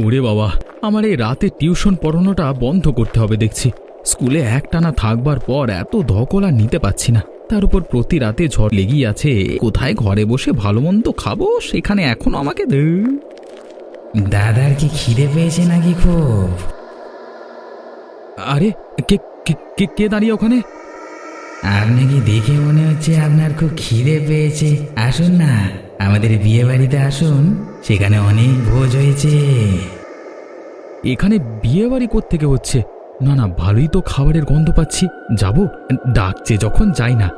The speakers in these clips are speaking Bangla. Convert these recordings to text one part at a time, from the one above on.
ওরে বাবা, আমার এই রাতে টিউশন পড়ানোটা বন্ধ করতে হবে দেখছি। স্কুলে একটানা থাকবার পর এত ধকল আর নিতে পারছি না। তার উপর প্রতি রাতে ঝড় লেগেই আছে। কোথায় ঘরে বসে ভালো মন্দ খাবো, সেখানে এখনো আমাকে দাদার কি খিদে পেয়েছে নাকি খুব? আরে কে কে কে কে দাঁড়িয়ে ওখানে? আপনাকে দেখে মনে হচ্ছে আপনার খুব খিদে পেয়েছে। আসুন না, আমাদের বিয়ে বাড়িতে আসুন, সেখানে অনেক ভোজ হয়েছে। এখানে বিয়ে বাড়ি কোত্থেকে হচ্ছে? না না, ভালোই তো খাবারের গন্ধ পাচ্ছি। যাব, ডাকছে যখন যাই না।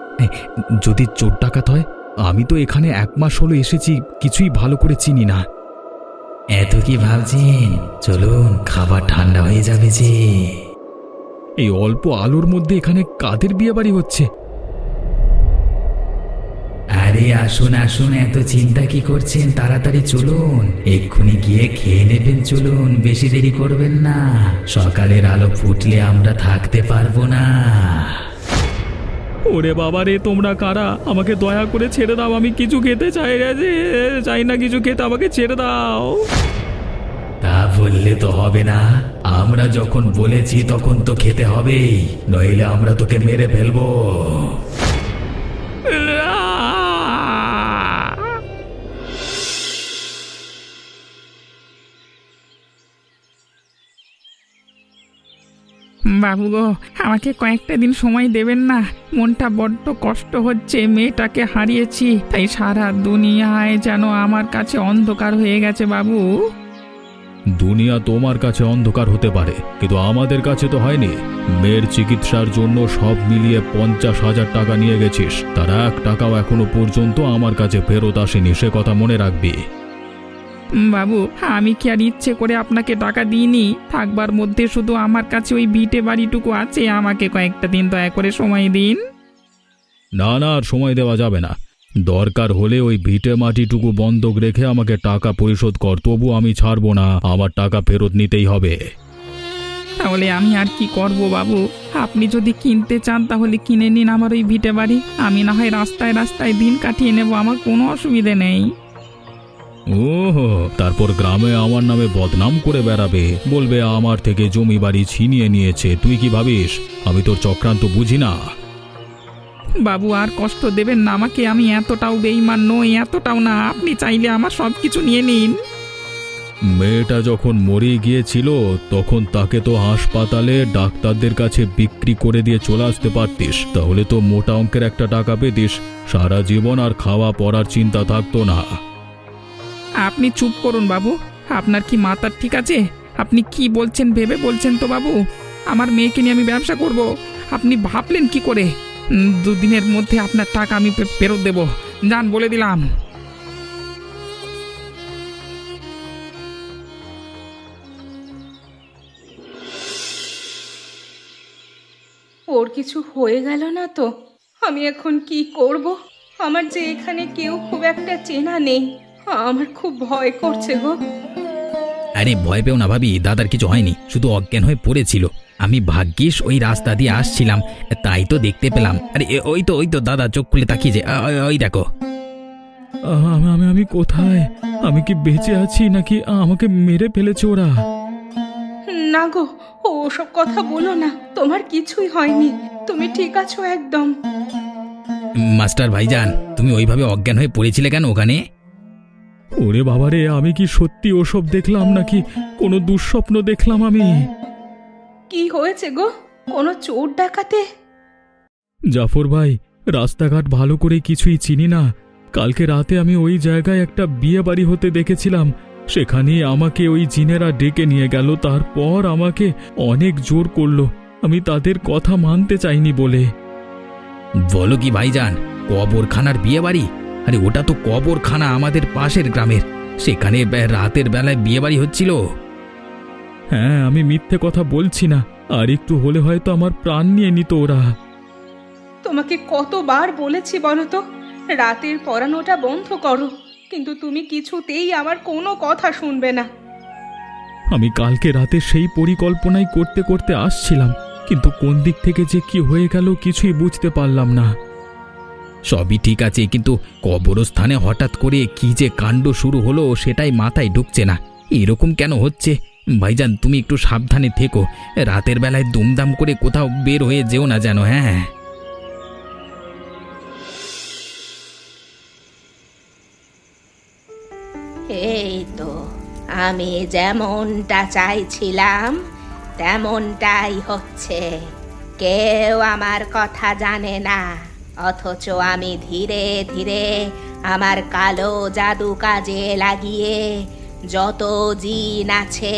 যদি চোর ডাকাত হয়? আমি তো এখানে 1 মাস হলো এসেছি, কিছুই ভালো করে চিনি না। এত কি ভাবছেন? চলুন, খাবার ঠান্ডা হয়ে যাবে যে। এই অল্প আলোর মধ্যে এখানে কাদের বিয়ে বাড়ি হচ্ছে? আরে আসুন আসুন, এত চিন্তা কি করছেন? তাড়াতাড়ি চলুন, এক্ষুনি গিয়ে খেয়ে নেবেন। চলুন, বেশি দেরি করবেন না, সকালের আলো ফুটলে আমরা থাকতে পারবো না। ওরে বাবা রে, তোমরা কারা? আমাকে দয়া করে ছেড়ে দাও, আমি কিছু খেতে চাই না কিছু খেতে, আমাকে ছেড়ে দাও। তা বললে তো হবে না, আমরা যখন বলেছি তখন তো খেতে হবেই, নইলে আমরা তোকে মেরে ফেলবো। বাবু গো, আমাকে কয়েকটা দিন সময় দেবেন না? মনটা বড্ড কষ্ট হচ্ছে, মেয়েটাকে হারিয়েছি, তাই সারা দুনিয়ায় যেন আমার কাছে অন্ধকার হয়ে গেছে বাবু। দুনিয়া তোমার কাছে অন্ধকার হতে পারে, কিন্তু আমাদের কাছে তো হয়নি। মেয়ের চিকিৎসার জন্য সব মিলিয়ে 50,000 টাকা নিয়ে গেছিস, তার 1 টাকাও এখনো পর্যন্ত আমার কাছে ফেরত আসেনি, সে কথা মনে রাখবি। বাবু, আমি কি আর ইচ্ছে করে আপনাকে টাকা দিইনি? থাকবার মধ্যে শুধু আমার কাছে ওই ভিটে বাড়িটুকু আছে, আমাকে কয়েকটা দিন দয়া করে সময় দিন। না না, আর সময় দেওয়া যাবে না। দরকার হলে ওই ভিটে মাটিটুকু বন্ধক রেখে আমাকে টাকা পরিশোধ কর, তবু আমি ছাড়বো না, আমার টাকা ফেরত নিতেই হবে। তাহলে আমি আর কি করব বাবু? আপনি যদি কিনতে চান তাহলে কিনে নিন আমার ওই ভিটে বাড়ি, আমি না হয় রাস্তায় রাস্তায় দিন কাটিয়ে নেব, আমার কোনো অসুবিধে নেই। ওহো, তারপর গ্রামে আমার নামে বদনাম করে বেড়াবে, বলবে আমার থেকে জমি বাড়ি ছিনিয়ে নিয়েছে। তুই কি ভাবিস আমি তোর চক্রান্ত বুঝি না? বাবু, আর কষ্ট দেবেন না আমাকে, আমি এতটাও বেঈমান নই, এতটাও না। আপনি চাইলে আমার সব কিছু নিয়ে নিন। মেয়েটা যখন মরে গিয়েছিল তখন তাকে তো হাসপাতালে ডাক্তারদের কাছে বিক্রি করে দিয়ে চলে আসতে পারতিস, তাহলে তো মোটা অঙ্কের একটা টাকা পেতিস, সারা জীবন আর খাওয়া পড়ার চিন্তা থাকতো না। আপনি চুপ করুন বাবু, আপনার কি মাথার ঠিক আছে? আপনি কি বলছেন ভেবে বলছেন তো বাবু? আমার মেয়েকে নিয়ে আমি ব্যবসা করব? আপনি ভাবলেন কি করে? 2 দিনের মধ্যে আপনার টাকা আমি ফেরত দেব, যান বলে দিলাম। ওর কিছু হয়ে গেল না তো? আমি এখন কি করব? আমার যে এখানে কেউ খুব একটা চেনা নেই, আমার খুব ভয় করছে গো। আরে ভয় পেও না ভাবি, দাদার কিছু হয়নি, শুধু অজ্ঞান হয়ে পড়েছিল। আমি ভাগ্যিস ওই রাস্তা দিয়ে আসছিলাম, তাই তো দেখতে পেলাম। আরে ওই তো দাদা চোখ খুলে তাকিয়েছে, ওই দেখো। আমি কোথায়? আমি কি বেঁচে আছি নাকি আমাকে মেরে ফেলেছে ওরা? না গো, ওসব কথা বলো না, তোমার কিছুই হয়নি, তুমি ঠিক আছো একদম। মাস্টার ভাইজান, তুমি ওইভাবে অজ্ঞান হয়ে পড়েছিলে কেন ওখানে? ওরে বাবারে, আমি কি সত্যি ওসব দেখলাম নাকি কোনো দুঃস্বপ্ন দেখলাম আমি? কি হয়েছে গো? কোনো চোর ডাকাতে? জাফর ভাই, রাস্তাঘাট ভালো করে কিছুই চিনি না। কালকে রাতে আমি ওই জায়গায় একটা বিয়ে বাড়ি হতে দেখেছিলাম, সেখানে আমাকে ওই জিনেরা ডেকে নিয়ে গেল, তারপর আমাকে অনেক জোর করলো, আমি তাদের কথা মানতে চাইনি বলে। বলো কি ভাইজান, কবরখানার বিয়ে বাড়ি? আরে ওটা তো কবরখানা আমাদের পাশের গ্রামের, সেখানে রাতের বেলায় বিয়ে বাড়ি হচ্ছিল। হ্যাঁ, আমি মিথ্যে কথা বলছি না, আর একটু হলে হয়তো আমার প্রাণ নিয়ে নিত ওরা। তোমাকে কতবার বলেছি বলো তো, রাতের পড়ানোটা বন্ধ করো, কিন্তু তুমি কিছুতেই আমার কোনো কথা শুনবে না। আমি কালকে রাতে সেই পরিকল্পনাই করতে করতে আসছিলাম, কিন্তু কোন দিক থেকে যে কি হয়ে গেল কিছুই বুঝতে পারলাম না। সবই ঠিক আছে, কিন্তু কবরস্থানে হঠাৎ করে কি যে কাণ্ড শুরু হলো সেটাই মাথায় ঢুকছে না। এরকম কেন হচ্ছে? ভাইজান, তুমি একটু সাবধানে থেকো। রাতের বেলায় দুমদাম করে কোথাও বের হয়ে যেও না যেন। হ্যাঁ, এই তো, আমি যেমনটা চাইছিলাম তেমনটাই হচ্ছে। কেউ আমার কথা জানে না, অথচ আমি ধীরে ধীরে আমার কালো জাদু কাজে লাগিয়ে যত জিন আছে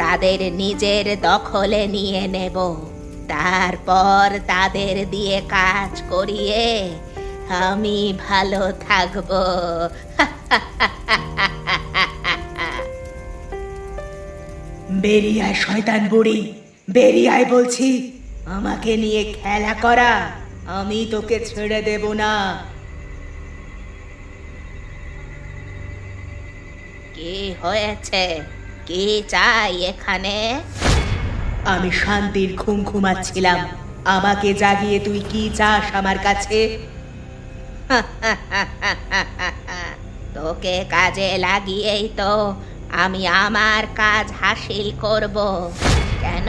তাদের নিজের দখলে নিয়ে নেব। তারপর তাদের দিয়ে কাজ করিয়ে আমি ভালো থাকবো। বেরিয়ে আয় শয়তান বুড়ি, বেরিয়ে আয় বলছি। আমাকে নিয়ে খেলা করা, আমি তোকে ছেড়ে দেব না। কি হয়েছে? কি চাই এখানে? আমি শান্তির ঘুম ঘুমাচ্ছিলাম, আমাকে জাগিয়ে তুই কি চাস আমার কাছে? তোকে কাজে লাগিয়েই তো আমি আমার কাজ হাসিল করব। কেন?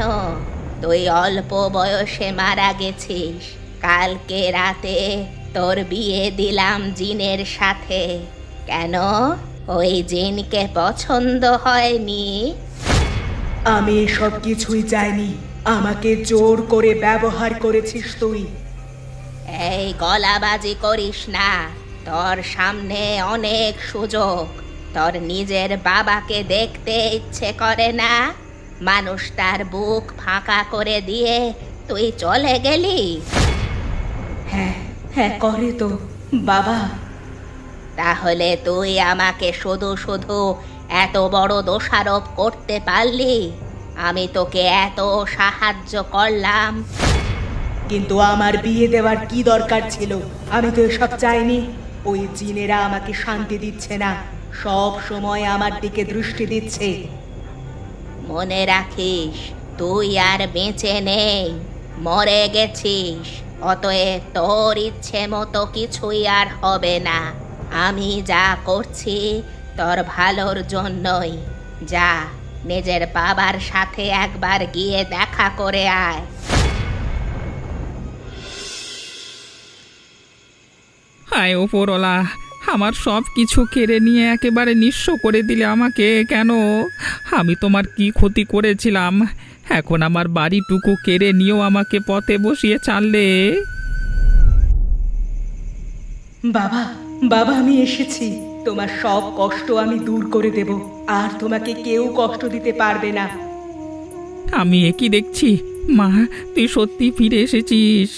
তুই অল্প বয়সে মারা গেছিস। কালকে রাতে তোর বিয়ে দিলাম জিনের সাথে। কেন? ওই জিনকে পছন্দ হয়নি? আমি সব কিছুই চাইনি, আমাকে জোর করে ব্যবহার করেছিস তুই। এই গলাবাজি করিস না, তোর সামনে অনেক সুযোগ। তোর নিজের বাবাকে দেখতে ইচ্ছে করে না? মানুষ তার বুক ফাঁকা করে দিয়ে তুই চলে গেলি। হ্যাঁ হ্যাঁ, করে তো বাবা। তাহলে তুই আমাকে শুধু শুধু এত বড় দোষারোপ করতে পারলি? আমি তোকে এত সাহায্য করলাম, কিন্তু আমার বিয়ে দেওয়ার কি দরকার ছিল? আমি তো এসব চাইনি। ওই জিনেরা আমাকে শান্তি দিচ্ছে না, সব সময় আমার দিকে দৃষ্টি দিচ্ছে। মনে রাখিস, তুই আর বেঁচে নেই, মরে গেছিস। অতএব তোর ইচ্ছে মতো কিছুই আর হবে না। আমি যা করছি তোর ভালোর জন্যই। যা, নিজের বাবার সাথে একবার গিয়ে দেখা করে আয়। হায় ওপরওয়ালা, আমার সব কিছু কেড়ে নিয়ে একেবারে নিঃস্ব করে দিলে আমাকে কেন? আমি তোমার কি ক্ষতি করেছিলাম? এখন আমার বাড়িটুকু কেড়ে নিয়েও আমাকে পথে বসিয়ে ছাড়লে। বাবা, বাবা, আমি এসেছি। তোমার সব কষ্ট আমি দূর করে দেব, আর তোমাকে কেউ কষ্ট দিতে পারবে না। আমি একই দেখছি, মা, তুই সত্যি ফিরে এসেছিস।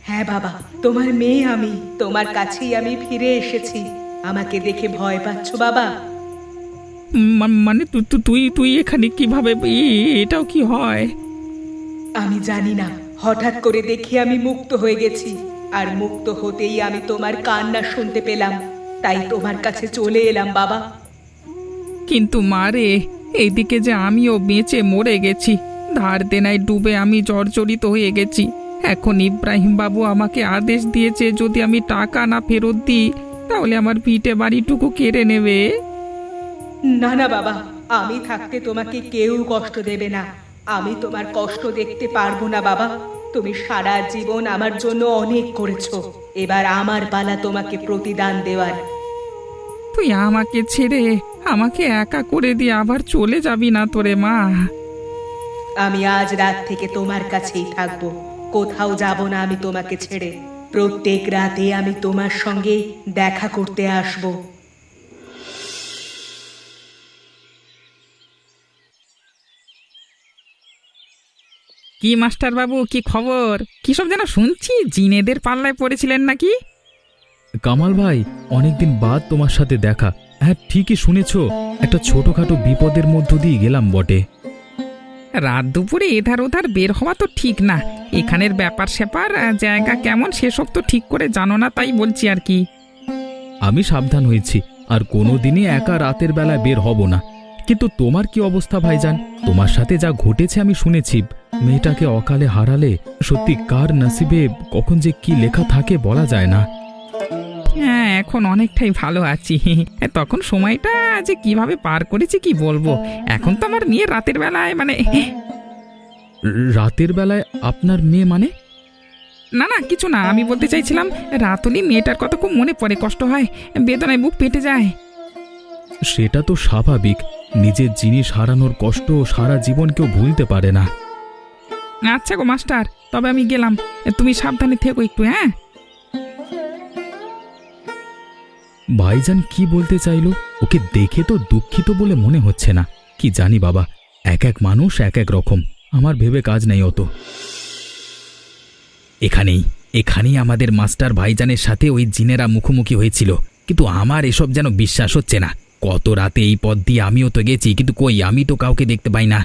হ্যাঁ বাবা, তোমার মেয়ে আমি, তোমার কাছেই আমি ফিরে এসেছি। আমাকে দেখে ভয় পাচ্ছ বাবা? মানে তুই তুই এখানে কিভাবে? এটাও কি হয়? আমি জানি না, হঠাৎ করে দেখি আমি মুক্ত হয়ে গেছি। আর মুক্ত হতেই আমি তোমার কান্না শুনতে পেলাম, তাই তোমার কাছে চলে এলাম বাবা। কিন্তু মারে, এইদিকে যে আমিও বেঁচে মরে গেছি, ধার দেনায় ডুবে আমি জর্জরিত হয়ে গেছি। এখন ইব্রাহিম বাবু আমাকে আদেশ দিয়েছে, যদি আমি টাকা না ফেরত দিই তাহলে আমার ভিটে বাড়িটুকু কেড়ে নেবে। না না বাবা, আমি থাকতে তোমাকে কেউ কষ্ট দেবে না। আমি তোমার কষ্ট দেখতে পারবো না বাবা। তুমি সারা জীবন আমার জন্য অনেক করেছো, এবার আমার পালা তোমাকে প্রতিদান দেওয়ার। তুই আমাকে ছেড়ে আমাকে একা করে দিয়ে আবার চলে যাবি না তোরে মা? আমি আজ রাত থেকে তোমার কাছেই থাকবো, কোথাও যাব না আমি তোমাকে ছেড়ে। প্রত্যেক রাতে আমি তোমার সঙ্গে দেখা করতে আসবো। কি মাস্টার বাবু, কি খবর? কি সব যেন শুনছি জিনেদের পাল্লায় পড়েছিলেন নাকি? কামাল ভাই, অনেকদিন বাদ তোমার সাথে দেখা। হ্যাঁ, ঠিকই শুনেছ, একটা ছোটখাটো বিপদের মধ্য দিয়ে গেলাম বটে। রাত দুপুরে এধার ওধার বের হওয়া তো ঠিক না। এখানের ব্যাপার স্যাপার, জায়গা কেমন সেসব তো ঠিক করে জানো না, তাই বলছি আর কি। আমি সাবধান হয়েছি, আর কোনোদিনই একা রাতের বেলায় বের হব না। কিন্তু তোমার কি অবস্থা ভাইজান? তোমার সাথে যা ঘটেছে আমি শুনেছি। মেয়েটাকে অকালে হারালে সত্যি কার নসিবে কখন যে কি লেখা থাকে বলা যায় না। হ্যাঁ, এখন অনেকটাই ভালো আছি। তখন সময়টা যে কিভাবে পার করেছি কি বলবো। এখন তো আমার মেয়ে রাতের বেলায় মানে রাতের বেলায় আপনার মেয়ে মানে? না না কিছু না, আমি বলতে চাইছিলাম রাত হলে মেয়েটার কথা খুব মনে পড়ে, কষ্ট হয়, বেদনায় বুক পেটে যায়। সেটা তো স্বাভাবিক। নিজের জিনিস হারানোর কষ্ট সারা জীবন কেউ ভুলতে পারে না। আচ্ছা গো মাস্টার, তবে আমি গেলাম, তুমি সাবধানে থেকো একটু। হ্যাঁ, ভাইজান কি বলতে চাইলো? ওকে দেখে তো দুঃখিত বলে মনে হচ্ছে না। কি জানি বাবা, এক এক মানুষ এক এক রকম। আমার ভেবে কাজ নেই অত। এখানেই আমাদের মাস্টার ভাইজানের সাথে ওই জিনেরা মুখোমুখি হয়েছিল, কিন্তু আমার এসব যেন বিশ্বাস হচ্ছে না। কত রাতে এই পথ দিয়ে আমিও তো গেছি, কিন্তু কই, আমি তো কাউকে দেখতে পাই না।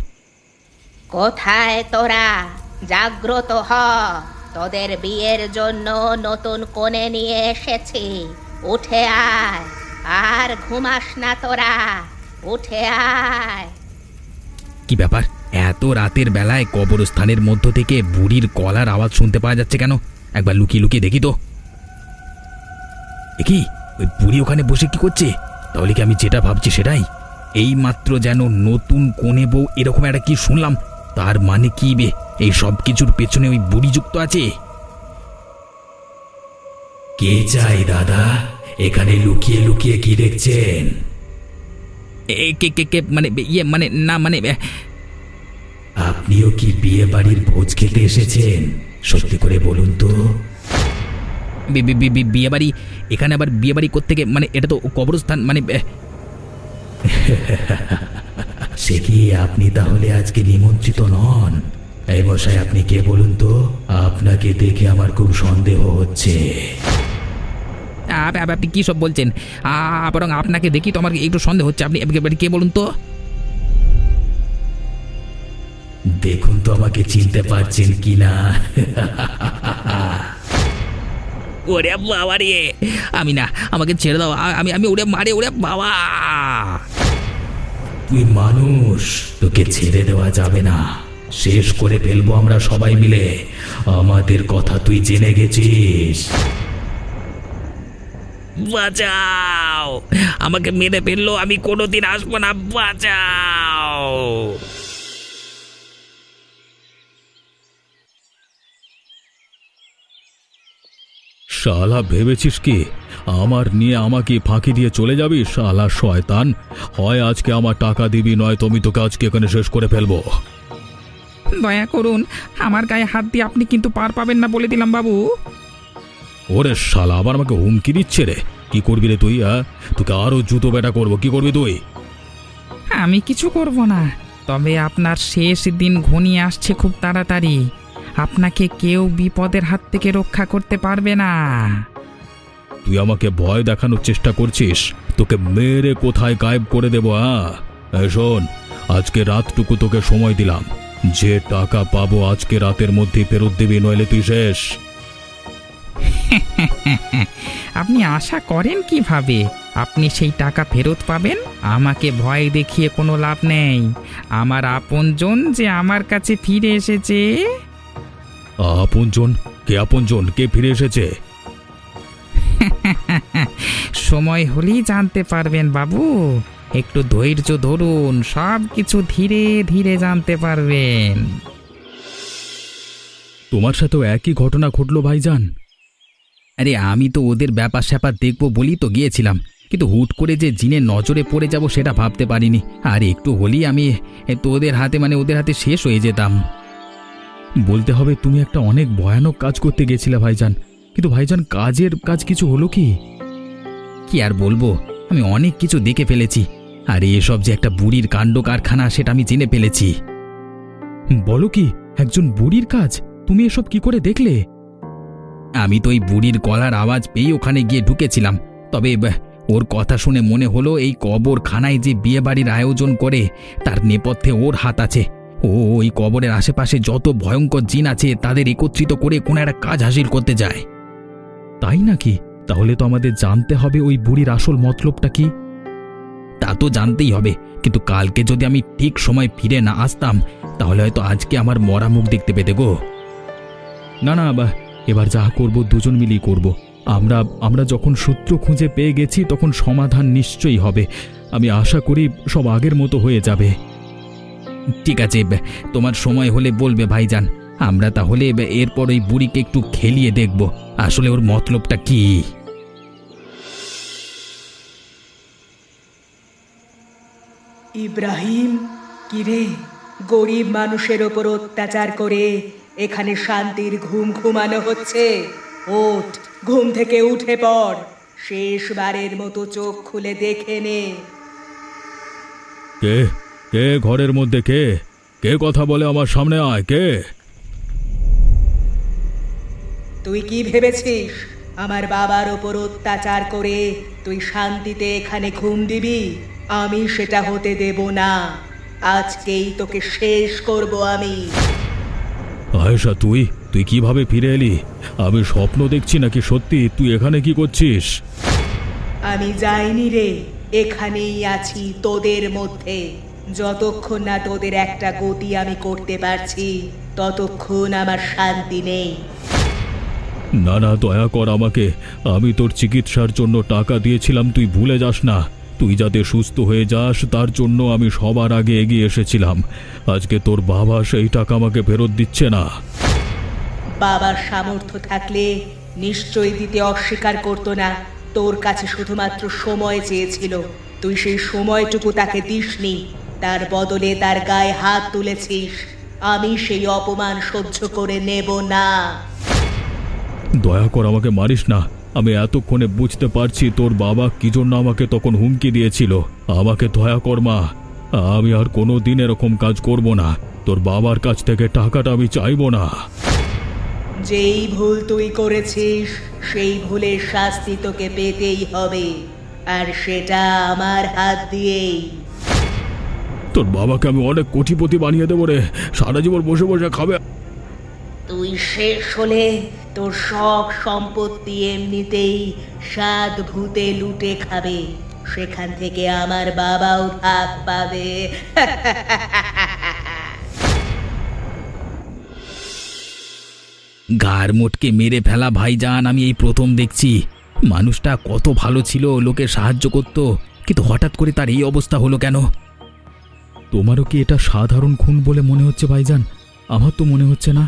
কোথায় তোরা? জাগ্রত হ, তোদের বিয়ের জন্য নতুন কোণে নিয়ে এসেছি। উঠে আয়, আর ঘুমাস না তোরা, উঠে আয়। কি ব্যাপার, এত রাতের বেলায় কবরস্থানের মধ্য থেকে বুড়ির গলার আওয়াজ শুনতে পাওয়া যাচ্ছে কেন? একবার লুকিয়ে লুকিয়ে দেখি তো। কি, ওই বুড়ি ওখানে বসে কি করছে? তাহলে কি আমি যেটা ভাবছি সেটাই? এই মাত্র যেন নতুন কোণে বউ এরকম একটা কি শুনলাম। তার মানে কি বে, এই সব কিছুর পেছনে ওই বুড়ি যুক্ত আছে? কে চাই দাদা? এখানে লুকিয়ে লুকিয়ে কি দেখছেন? কে কে কে মানে ইয়ে মানে না মানে আপনিও কি বিয়ে বাড়ির ভোজ খেতে এসেছেন? সত্যি করে বলুন তো। বিয়ে বাড়ি? এখানে আবার বিয়ে বাড়ি কোত্থেকে? মানে এটা তো কবরস্থান মানে। সে কি, আপনি তাহলে আজকে নিমন্ত্রিত নন? এই মশাই, আপনি কে বলুন তো? আপনাকে দেখে আমার খুব সন্দেহ হচ্ছে। আপনি কি সব বলছেন? বরং আপনাকে দেখি তো আমার একটু সন্দেহ হচ্ছে। আপনি কে বলুন তো? দেখুন তো আমাকে চিনতে পারছেন কিনা। ওরে বাবা রে, আমি না, আমাকে ছেড়ে দাও। আমি ওরে মারে, ওরে বাবা। তুই মানুষ, তোকে ছেড়ে দেওয়া যাবে না। শেষ করে ফেলবো আমরা সবাই মিলে। আমাদের কথা তুই জেনে গেছিস। বাঁচাও, আমাকে মেরে ফেললো, আমি কোনোদিন আসবো না, বাঁচাও। শালা ভেবেছিস কি আমার নিয়ে আমাকে ফাঁকি দিয়ে চলে যাবি? শালা শয়তান, হয় আজকে আমার টাকা দিবি, নয় তুমি তোকে আজকে এখানে শেষ করে ফেলবো। দয়া করুন, আমার গায়ে হাত দিয়ে আপনি কিন্তু পার পাবেন না বলে দিলাম বাবু। ওরে শালা, আবার আমাকে হুমকি দিচ্ছে রে। কি করবি রে তুই? তোকে আরো জুতো বেটা করবো। কি করবি তুই? আমি কিছু করব না, তবে আপনার শেষ দিন ঘনিয়ে আসছে খুব তাড়াতাড়ি। আপনাকে কেউ বিপদের হাত থেকে রক্ষা করতে পারবে না। তুই আমাকে ভয় দেখানোর চেষ্টা করছিস? তোকে মেরে কোথায় গায়েব করে দেবো। শোন, আজকে রাতটুকু তোকে সময় দিলাম। যে টাকা পাবো আজকে রাতের মধ্যে ফেরত দিবি, নইলে তুই শেষ। আপনি আশা করেন কিভাবে আপনি সেই টাকা ফেরত পাবেন? আমাকে ভয় দেখিয়ে কোনো লাভ নেই। আমার আপনজন যে আমার কাছে ফিরে এসেছে। আপনজন? কে আপনজন? কে ফিরে এসেছে? সময় হলেই জানতে পারবেন বাবু। একটু ধৈর্য ধরুন, সব কিছু ধীরে ধীরে জানতে পারবেন। তোমার সাথেও একই ঘটনা ঘটলো ভাইজান? আরে আমি তো ওদের ব্যাপার স্যাপার দেখবো বলি তো গিয়েছিলাম, কিন্তু হুট করে যে জিনের নজরে পড়ে যাব সেটা ভাবতে পারিনি। আর একটু হলেই আমি তো ওদের হাতে শেষ হয়ে যেতাম। বলতে হবে তুমি একটা অনেক ভয়ানক কাজ করতে গেছিলে ভাইজান। কিন্তু ভাইজান, কাজ কিছু হলো কি? কি আর বলবো, আমি অনেক কিছু দেখে ফেলেছি। আর এসব যে একটা বুড়ির কাণ্ড কারখানা সেটা আমি জেনে ফেলেছি। বলো কি, একজন বুড়ির কাজ? তুমি এসব কি করে দেখলে? আমি তো ওই বুড়ির গলার আওয়াজ পেয়ে ওখানে গিয়ে ঢুকেছিলাম। তবে ওর কথা শুনে মনে হলো এই কবরখানায় যে বিয়ে বাড়ির আয়োজন করে তার নেপথ্যে ওর হাত আছে। ওই কবরের আশেপাশে যত ভয়ঙ্কর জিন আছে তাদের একত্রিত করে কোনো একটা কাজ হাসিল করতে যায়। তাই নাকি? তাহলে তো আমাদের জানতে হবে ওই বুড়ির আসল মতলবটা কি। তা তো জানতেই হবে, কিন্তু কালকে যদি আমি ঠিক সময় ফিরে না আসতাম তাহলে হয়তো আজকে আমার মরা মুখ দেখতে পেতে গো। না, এবার যা করব দুজন মিলেই করব। আমরা আমরা যখন সূত্র খুঁজে পেয়ে গেছি তখন সমাধান নিশ্চয়ই হবে। আমি আশা করি সব আগের মতো হয়ে যাবে। ঠিক আছে, তোমার সময় হলে বলবে ভাইজান। আমরা তাহলে এরপর ওই বুড়িকে একটু খেলিয়ে দেখব আসলে ওর মতলবটা কি। ইব্রাহিম, কিরে, গরিব মানুষের ওপর অত্যাচার করে এখানে শান্তির ঘুম ঘুমানো হচ্ছে? ওঠ, ঘুম থেকে উঠে পড়, শেষবারের মতো চোখ খুলে দেখে নে। কে কে ঘরের মধ্যে? কে কে কথা বলে? আমার সামনে আয়। কে? তুই কি ভেবেছিস আমার বাবার ওপর অত্যাচার করে তুই শান্তিতে এখানে ঘুম দিবি? আমি সেটা হতে দেব না। আজকেই তোকে শেষ করব আমি। আয়েশা, তুই তুই কিভাবে ফিরে এলি? আমি স্বপ্ন দেখছি নাকি সত্যি? তুই এখানে কি করছিস? আমি যাইনি রে, এখানেই আছি তোদের মধ্যে। যতক্ষণ না তোদের একটা গতি আমি করতে পারছি ততক্ষণ আমার শান্তি নেই। না না, দয়া কর আমাকে। আমি তোর চিকিৎসার জন্য টাকা দিয়েছিলাম, তুই ভুলে যাস না। তুই যাতে সুস্থ হয়ে যাস তার জন্য আমি সবার আগে এগিয়ে এসেছিলাম। আজকে তোর বাবা সেই টাকা আমাকে ফেরত দিচ্ছে না। বাবার সামর্থ্য থাকলে নিশ্চয়ই দিতে অস্বীকার করতো না। তোর কাছে শুধুমাত্র সময় চেয়েছিল, তুই সেই সময়টুকু তাকে দিসনি। তার বদলে তার গায়ে হাত তুলেছিস। আমি সেই অপমান সহ্য করে নেব না। দয়া কর, আমাকে মারিস না। আমি এতক্ষণে বুঝতে পারছি তোর বাবা কি জন্য আমাকে তখন হুমকি দিয়েছিল। আমাকে দয়া কর মা, আমি আর কোনো দিন এরকম কাজ করব না। তোর বাবার কাছ থেকে টাকাটা আমি চাইব না। যেই ভুল তুই করেছিস সেই ভুলের শাস্তি তোকে পেতেই হবে, আর সেটা আমার হাত দিয়েই। তোর বাবাকে আমি অনেক কোটিপতি বানিয়ে দেবো রে, সারা জীবন বসে বসে খাবে। তুই শেষ হলে তোর সব সম্পত্তি এমনিতেই সাত ভূতে লুটে খাবে, সেখান থেকে আমার বাবাও ভাগ পাবে। গার মোটকে মেরে ফেলা ভাইজান আমি এই প্রথম দেখছি। মানুষটা কত ভালো ছিল, লোকে সাহায্য করত, কিন্তু হঠাৎ করে তার এই অবস্থা হলো কেন? তোমারও কি এটা সাধারণ খুন বলে মনে হচ্ছে ভাইজান? আমার তো মনে হচ্ছে না।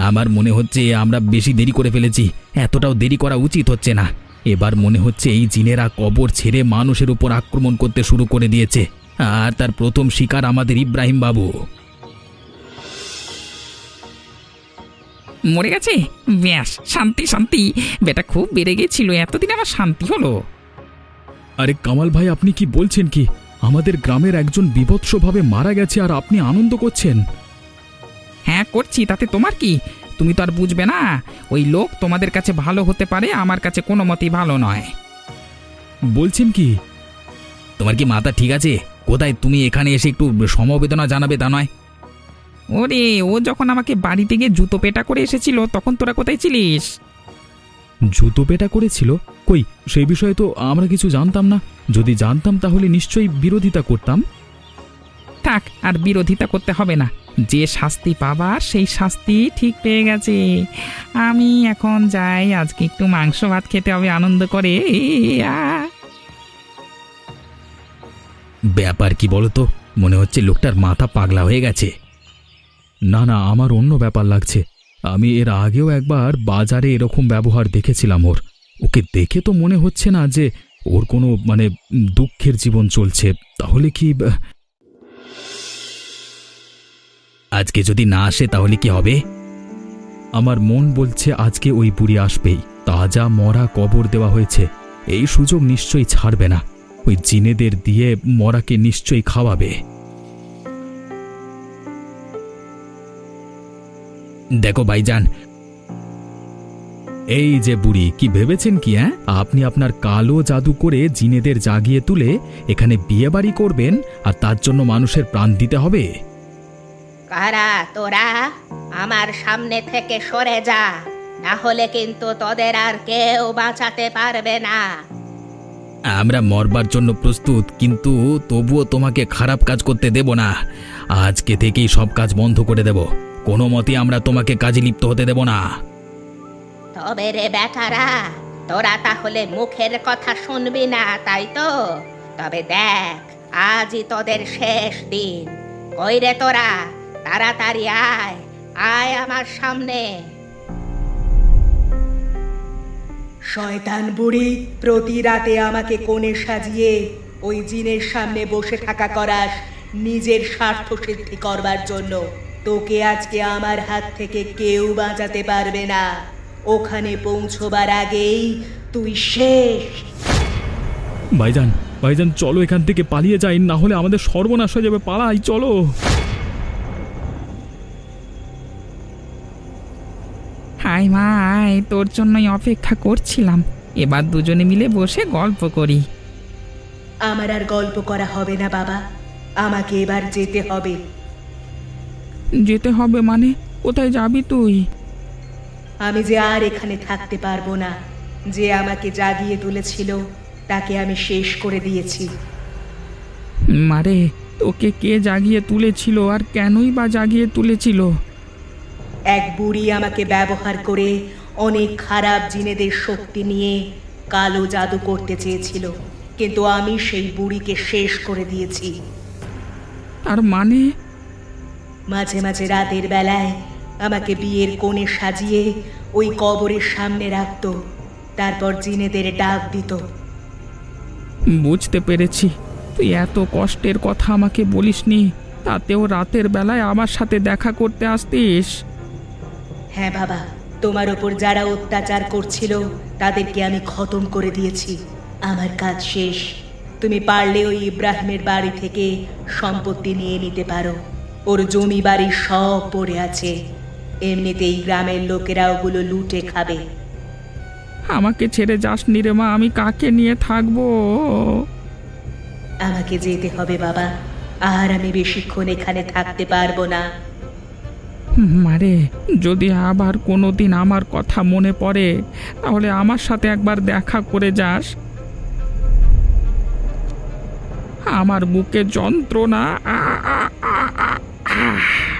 আমার মনে হচ্ছে আমরা বেশি দেরি করে ফেলেছি। এতটাও দেরি করা উচিত হচ্ছে না। এবার মনে হচ্ছে এই জিনেরা কবর ছেড়ে মানুষের উপর আক্রমণ করতে শুরু করে দিয়েছে, আর তার প্রথম শিকার আমাদের ইব্রাহিম বাবু। মরে গেছে? ব্যাস, শান্তি শান্তি। বেটা খুব বেড়ে গেছিল, এতদিন আমার শান্তি হলো। আরে কামাল ভাই, আপনি কি বলছেন? কি আমাদের গ্রামের একজন বিভৎসভাবে মারা গেছে আর আপনি আনন্দ করছেন? হ্যাঁ করছি, তাতে তোমার কি? তুমি তো আর বুঝবে না। ওই লোক তোমাদের কাছে ভালো হতে পারে, আমার কাছে কোনো মতেই ভালো নয়। বলছেন কি? তোমার কি মাথা ঠিক আছে? কোথায় তুমি এখানে এসে একটু সমবেদনা জানাবে তা নয়? ওরে, ও যখন আমাকে বাড়িতে গিয়ে জুতো পেটা করে এসেছিল তখন তোরা কোথায় ছিলিস? জুতো পেটা করেছিল? কই, সেই বিষয়ে তো আমরা কিছু জানতাম না। যদি জানতাম তাহলে নিশ্চয়ই বিরোধিতা করতাম। থাক, আর বিরোধিতা করতে হবে না। যে শাস্তি পাবার সেই শাস্তি ঠিক পেয়ে গেছে। আমি এখন যাই, আজকে একটু মাংস ভাত খেতে হবে আনন্দ করে। ব্যাপার কি বলতো? মনে হচ্ছে লোকটার মাথা পাগলা হয়ে গেছে। না না, আমার অন্য ব্যাপার লাগছে। আমি এর আগেও একবার বাজারে এরকম ব্যবহার দেখেছিলাম ওর। ওকে দেখে তো মনে হচ্ছে না যে ওর কোনো দুঃখের জীবন চলছে। তাহলে কি আজকে যদি না আসে তাহলে কি হবে? আমার মন বলছে আজকে ওই বুড়ি আসবেই। তাজা মরা কবর দেওয়া হয়েছে, এই সুযোগ নিশ্চয়ই ছাড়বে না। ওই জিনেদের দিয়ে মরাকে নিশ্চয়ই খাওয়াবে। দেখো ভাইজান, এই যে বুড়ি, কি ভেবেছেন কি? আপনি আপনার কালো জাদু করে জিনেদের জাগিয়ে তুলে এখানে বিয়ে বাড়ি করবেন আর তার জন্য মানুষের প্রাণ দিতে হবে? কারা তোরা? আমার সামনে থেকে সরে যা, না হলে কিন্তু তোদের আর কেউ বাঁচাতে পারবে না। আমরা মরবার জন্য প্রস্তুত, কিন্তু তবুও তোমাকে খারাপ কাজ করতে দেব না। আজকে থেকেই সব কাজ বন্ধ করে দেব। কোনো মতে আমরা তোমাকে কাজে লিপ্ত হতে দেব না। তবে রে বেটারা, তোরা তাহলে মুখের কথা শুনবি না, তাই তো? তবে দেখ, আজই তোদের শেষ দিন। কই রে তোরা, তাড়াতাড়ি আয়, আয় আমার সামনে। শয়তান বুড়ি, প্রতি রাতে আমাকে কোণে সাজিয়ে ওই জিনের সামনে বসে থাকা করাস নিজের স্বার্থ সিদ্ধি করবার জন্য। তোকে আজকে আমার হাত থেকে কেউ বাঁচাতে পারবে না। ওখানে পৌঁছবার আগেই তুই শেষ। ভাইজান, ভাইজান, চলো এখান থেকে পালিয়ে যাই, না হলে আমাদের সর্বনাশ হয়ে যাবে। পালাই, চলো। হাই মা, আয়, তোর জন্যই অপেক্ষা করছিলাম। এবার দুজনে মিলে বসে গল্প করি। আমার আর গল্প করা হবে না বাবা, আমাকে এবার যেতে হবে। যেতে হবে মানে? কোথায় যাবি তুই? আমি যে আর এখানে থাকতে পারবো না। যে আমাকে জাগিয়ে তুলেছিল তাকে আমি শেষ করে দিয়েছি। মারে, তোকে কে জাগিয়ে তুলেছিল আর কেনই বা জাগিয়ে তুলেছিল? এক বুড়ি আমাকে ব্যবহার করে অনেক খারাপ জিনেদের শক্তি নিয়ে কালো জাদু করতে চেয়েছিল, কিন্তু আমি সেই বুড়িকে শেষ করে দিয়েছি। তার মানে? মাঝে মাঝে রাতের বেলায় আমাকে বিয়ের কোণে সাজিয়ে ওই কবরের সামনে রাখতো, তারপর জিনেদের ডাক দিত। বুঝতে পেরেছি, তুই এত কষ্টের কথা আমাকে বলিসনি, তাতেও রাতের বেলায় আমার সাথে দেখা করতে আসতিস। হ্যাঁ বাবা, তোমার ওপর যারা অত্যাচার করছিল তাদেরকে আমি খতম করে দিয়েছি। আমার কাজ শেষ। তুমি পারলে ওই ইব্রাহিমের বাড়ি থেকে সম্পত্তি নিয়ে নিতে পারো। ওর জমি বাড়ি সব পড়ে আছে, এমনিতেই গ্রামের লোকেরা ওগুলো লুটে খাবে। আমাকে ছেড়ে যাসনি রে মা, আমি কাকে নিয়ে থাকবো? আমাকে যেতে হবে বাবা, আর আমি বেশিক্ষণ এখানে থাকতে পারবো না। মারে, যদি আবার কোনোদিন আমার কথা মনে পড়ে তাহলে আমার সাথে একবার দেখা করে যাস। আমার বুকে যন্ত্রণা। আ, আ, আ, আ, আ।